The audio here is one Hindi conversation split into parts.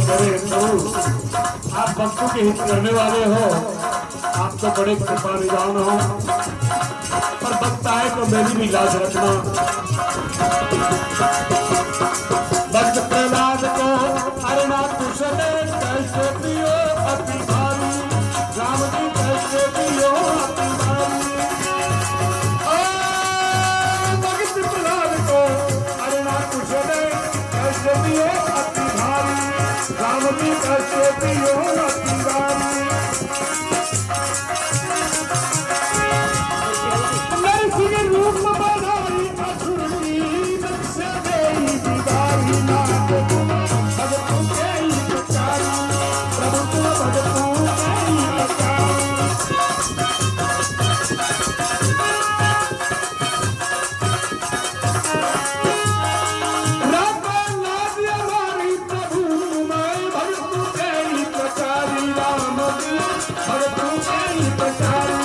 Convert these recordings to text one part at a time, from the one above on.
करे हिंदू, आप भक्तों के हित करने वाले हो, आप तो बड़े कृपा निदान हो, पर भक्त आए तो मेरी भी लाज रखना। भक्त प्रहलाद को अरे ना कुशले कैसे पियो अति भारी, राम जी कैसे पियो अति भारी। भक्त प्रहलाद को अरे ना कुशले कैसे पियो अति भारी, राम जी कैसे पियो अति भारी। रूप बनाई असुरी से गई दीवारी, नाथ तुम भगतों के ही पुकारी, प्रभु तुम भगतों के ही पुकारी। राम नाथ हमारी प्रभु मैं भगतों के ही पुकारी, राम जी भगतों के ही पुकारी।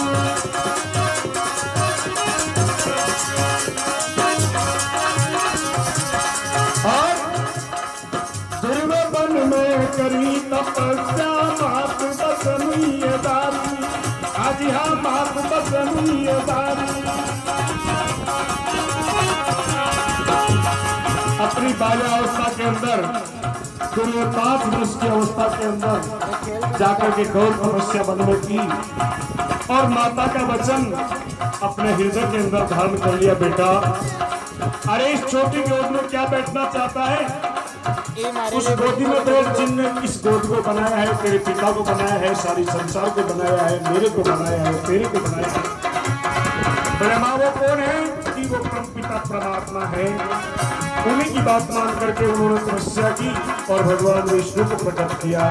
दुर्वन में करी तपस्या मात बसनीय दारी, आज हाँ मात बसनीय दारी। अपनी बाल्यावस्था के अंदर 5 वर्ष की अवस्था के अंदर जाकर के गौर तपस्या बंद की और माता का वचन अपने हृदय के अंदर धारण कर लिया। बेटा अरे इस छोटी गोद में क्या बैठना चाहता है? उस गोदी में तो जिनने इस गोद को बनाया है, तेरे पिता को बनाया है, सारी संसार को बनाया है, मेरे को बनाया है, तेरे को बनाया है। ब्रह्मा वो कौन है कि वो परम पिता परमात्मा है। उन्हीं की बात मान करके उन्होंने तपस्या की और भगवान विष्णु को प्रकट किया।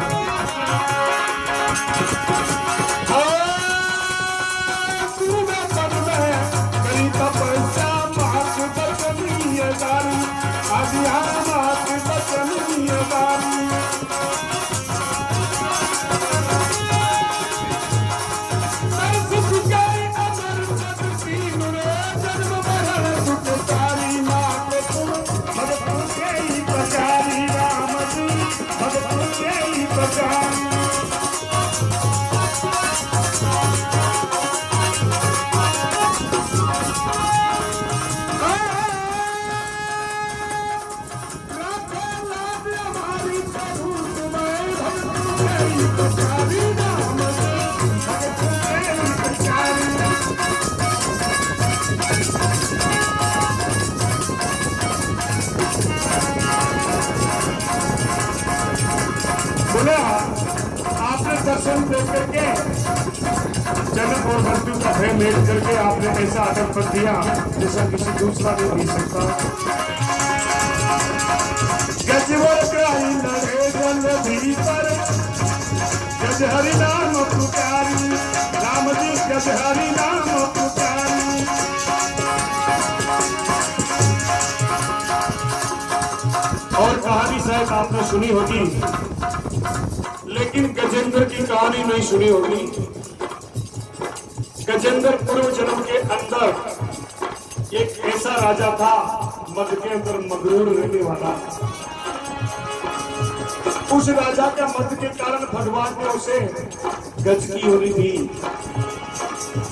आपने दर्शन देख करके जन्म और मृत्यु का भय मेल करके आपने ऐसा आदर कर दिया जैसा किसी दूसरा नहीं दे सकता। गज हरि नाम पुकारी, राम जी गज हरि नाम पुकारी। और कहानी शायद आपने सुनी होगी, लेकिन गजेंद्र की कहानी नहीं सुनी होगी। गजेंद्र पूर्व जन्म के अंदर एक ऐसा राजा था, मद के अंदर मगरूर रहने वाला। उस राजा का मद के कारण भगवान ने उसे गज की होनी थी।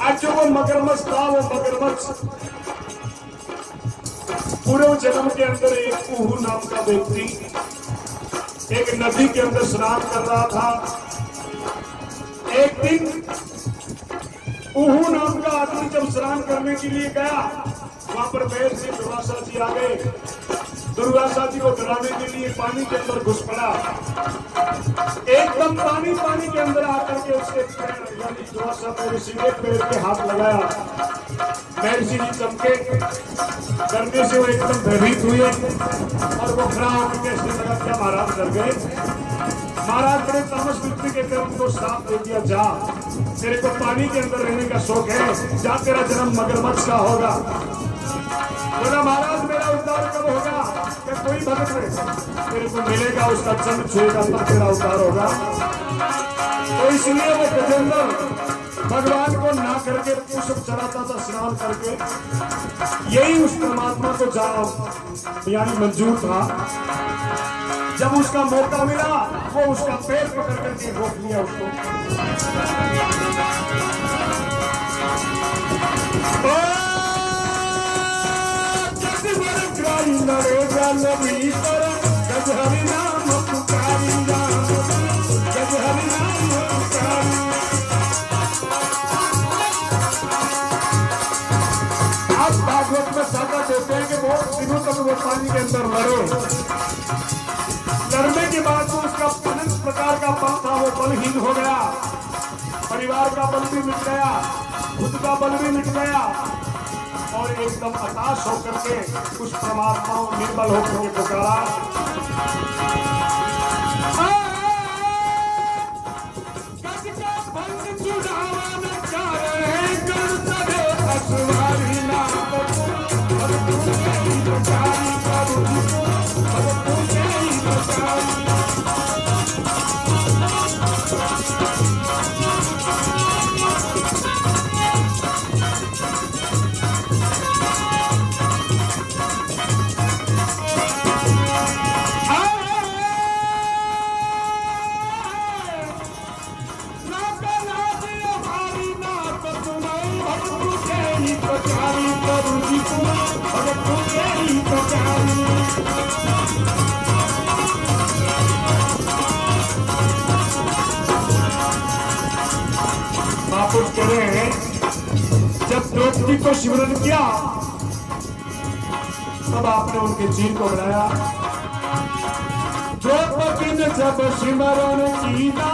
आज जो वो मगरमच्छ था, वो मगरमच्छ पूर्व जन्म के अंदर एक कुहू नाम का व्यक्ति एक नदी के अंदर स्नान कर रहा था। एक दिन उहू नाम का आदमी जब स्नान करने के लिए गया, वहां पर पैर से दुर्वासा जी आ गए। दुर्वासा जी को डराने के लिए पानी के अंदर घुस पड़ा। एकदम पानी के अंदर आकर के उसके पैर यानी दुर्वासा महर्षि के पैर पे हाथ लगाया। महर्षि जी चमके, डरने से वो एकदम भयभीत हुए और वो खड़ा होकर के ऐसे लगा क्या महाराज डर गए? महाराज बड़े तमस वृत्ति के कर्म को साफ दे दिया, जा तेरे को पानी के अंदर रहने का शौक है, जा तेरा जन्म मगरमच्छ का होगा। बोला महाराज मेरा उद्धार कब होगा? क्या कोई भगत है तेरे को मिलेगा, उसका चरण छुएगा तब तेरा उद्धार होगा। तो इसलिए वो गजेंद्र भगवान को ना करके पुष्प चढ़ाता था स्नान करके, यही उस परमात्मा को यानी मंजूर था। जब उसका मौका मिला वो उसका पैर पकड़ करके रोक लिया उसको। आप भागवत में साका देते हैं कि बहुत दिनों तक वो पानी के अंदर लड़े, लड़ने के बाद तो उसका अनंत प्रकार का बल था वो बलहीन हो गया, परिवार का बल भी मिट गया, खुद का बल भी मिट गया, और एकदम हताश होकर के उस परमात्मा निर्बल होकर के पुकारा। महापुरुष कह रहे हैं जब द्रौपदी को सिमरन किया तब आपने उनके चीर को बनाया। द्रौपदी ने जब सिमरन किया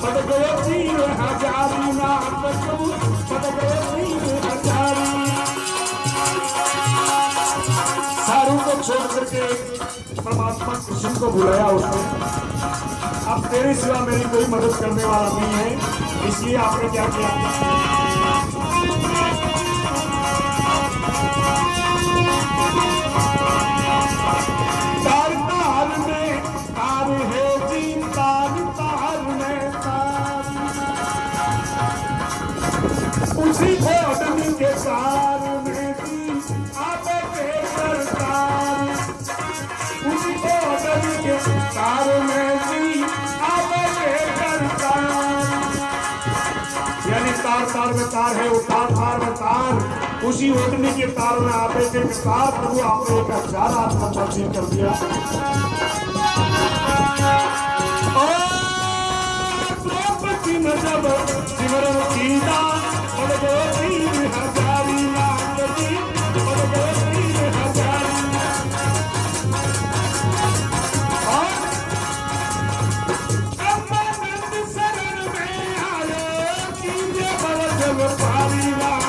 पड़ गए चीर हजारी ना पड़ गए चीर हजारी। सारू को छोड़ करके परमात्मा कृष्ण को बुलाया उसने। अब तेरे सिवा मेरी कोई मदद करने वाला नहीं है, इसलिए आपने क्या किया? तार तार में तार है जी, तार तार में तार, उसी घोटनी के तार में जी आपे के सरकार, उसी घोटनी के तार में जी आपे के सरकार। यानी तार तार में तार है, वो तार तार में तार, उसी ओढ़नी के तार में आपे के तार। प्रभु आपने 1000 आत्मा तब्दील कर दिया। द्रौपदी में जब सिमरन कीता पड़ गए 3 हजारी लाख जी, पड़ गए 3 हजारी। पारी राम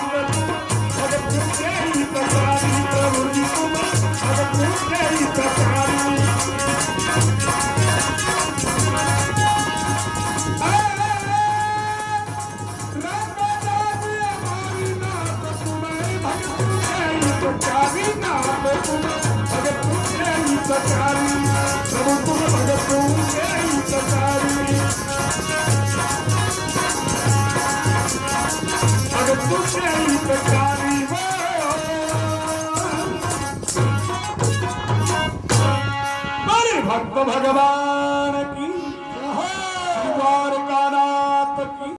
भगत तेरी पचारी, प्रभु जी तुम भगत तेरी पचारी। प्रभु तुम भगत तेरी पचारी, भक्त भगवान